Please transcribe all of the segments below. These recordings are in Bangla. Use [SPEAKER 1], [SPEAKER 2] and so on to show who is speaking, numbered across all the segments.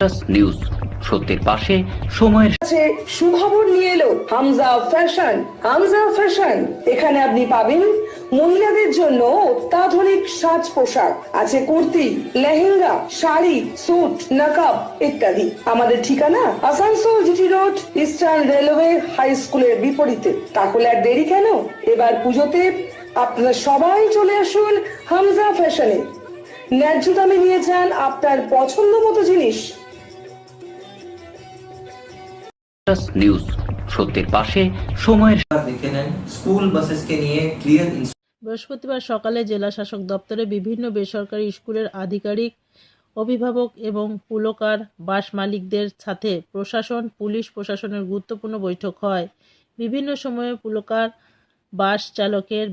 [SPEAKER 1] নিউজ সত্যের পাশে সময়ের
[SPEAKER 2] কাছে সুখবর নিয়ে এলো হামজা ফ্যাশন। হামজা ফ্যাশন, এখানে আপনি পাবেন মহিলাদের জন্য অত্যাধুনিক সাজ পোশাক, আছে কুর্তি, লেহেঙ্গা, শাড়ি, স্যুট, নাকাব ইত্যাদি। আমাদের ঠিকানা Asansol GT road, eastern railway high স্কুলের বিপরীতে। তাহলে আর দেরি কেন, এবার পুজোতে আপনারা সবাই চলে আসুন হামজা ফ্যাশনে। ন্যায্য দামে নিয়ে যান আপনার পছন্দ মতো জিনিস।
[SPEAKER 1] নিউজ সত্যের পাশে সময়ের
[SPEAKER 3] দেখে নেন স্কুল বাসেসকে নিয়ে ক্লিয়ার।
[SPEAKER 4] বৃহস্পতিবার সকালে জেলা শাসক দপ্তরে বিভিন্ন বেসরকারি স্কুলের আধিকারিক, অভিভাবক এবং পুলকার বাস মালিকদের সাথে প্রশাসন, পুলিশ প্রশাসনের গুরুত্বপূর্ণ বৈঠক হয়। বিভিন্ন সময়ে পুলকার বাস চালকের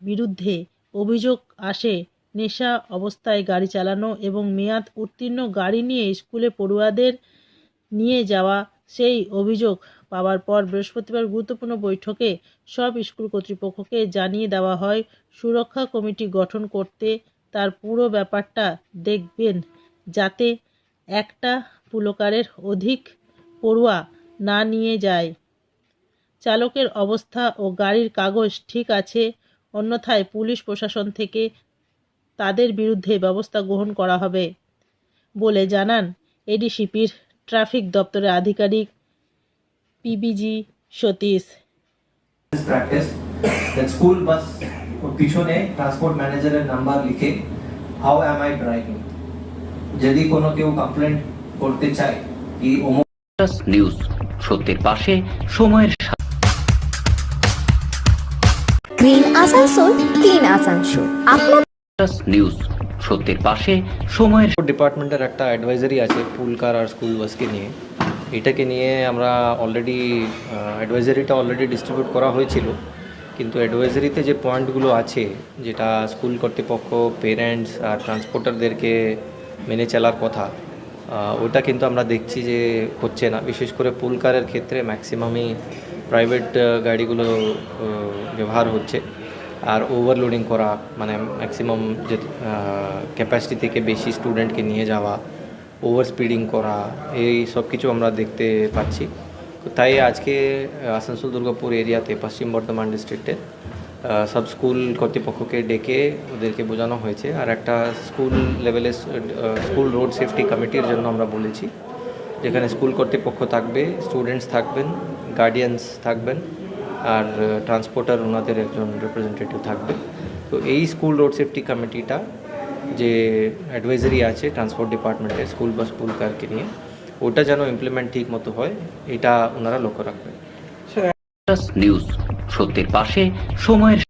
[SPEAKER 4] বিরুদ্ধে অভিযোগ আসে নেশা অবস্থায় গাড়ি চালানো এবং মেয়াদ উত্তীর্ণ গাড়ি নিয়ে স্কুলে পড়ুয়াদের নিয়ে যাওয়া। সেই অভিযোগ পাওয়ার পর বৃহস্পতিবার গুরুত্বপূর্ণ বৈঠকে সব স্কুল কর্তৃপক্ষকে জানিয়ে দেওয়া হয় সুরক্ষা কমিটি গঠন করতে। তার পুরো ব্যাপারটা দেখবেন যাতে একটা পুলকারের অধিক পড়ুয়া না নিয়ে যায়। চালকের অবস্থা ও গাড়ির কাগজ ঠিক আছে, অন্যথায় পুলিশ প্রশাসন থেকে তাদের বিরুদ্ধে ব্যবস্থা গ্রহণ করা হবে বলে জানান এডিসিপির ট্রাফিক দপ্তরের আধিকারিক PBG Satish.
[SPEAKER 3] Practice school bus পিছনে ট্রান্সপোর্ট ম্যানেজারের নাম্বার লিখে হাউ অ্যাম আই ড্রাইভিং, যদি কোনো কেউ কমপ্লেন করতে চায় কি
[SPEAKER 1] নিউজ সত্যের পাশে সময়ের
[SPEAKER 5] গ্রিন আসানসোল, ক্লিন আসানসোল। আপনার
[SPEAKER 1] নিউজ সত্যের পাশে সময়ের
[SPEAKER 6] ডিপার্টমেন্টের একটা অ্যাডভাইজারি আছে পুলকার আর স্কুল বাসকে নিয়ে। এটাকে নিয়ে আমরা অ্যাডভাইজারিটা অলরেডি ডিস্ট্রিবিউট করা হয়েছিল, কিন্তু অ্যাডভাইজারিতে যে পয়েন্টগুলো আছে যেটা স্কুল কর্তৃপক্ষ, পেরেন্টস আর ট্রান্সপোর্টারদেরকে মেনে চলার কথা, ওটা কিন্তু আমরা দেখছি যে হচ্ছে না। বিশেষ করে পুলকারের ক্ষেত্রে ম্যাক্সিমামই প্রাইভেট গাড়িগুলো ব্যবহার হচ্ছে, আর ওভারলোডিং করা, মানে ম্যাক্সিমাম যে ক্যাপাসিটি থেকে বেশি স্টুডেন্টকে নিয়ে যাওয়া, ওভার স্পিডিং করা, এই সব কিছু আমরা দেখতে পাচ্ছি। তো তাই আজকে আসানসোল দুর্গাপুর এরিয়াতে পশ্চিম বর্ধমান ডিস্ট্রিক্টে সব স্কুল কর্তৃপক্ষকে ডেকে ওদেরকে বোঝানো হয়েছে। আর একটা স্কুল লেভেলে স্কুল রোড সেফটি কমিটির জন্য আমরা বলেছি, যেখানে স্কুল কর্তৃপক্ষ থাকবে, স্টুডেন্টস থাকবেন, গার্ডিয়ানস থাকবেন, আর ট্রান্সপোর্টার ওনাদের একজন রিপ্রেজেন্টেটিভ থাকবে। তো এই স্কুল রোড সেফটি কমিটিটা যে অ্যাডভাইজারি আছে ট্রান্সপোর্ট ডিপার্টমেন্টের স্কুল বাস পুলকারকে নিয়ে, ওটা যেন ইমপ্লিমেন্ট ঠিক মতো হয়, এটা ওনারা লক্ষ্য রাখবেন।
[SPEAKER 1] নিউজ সত্যের পাশে সময়ের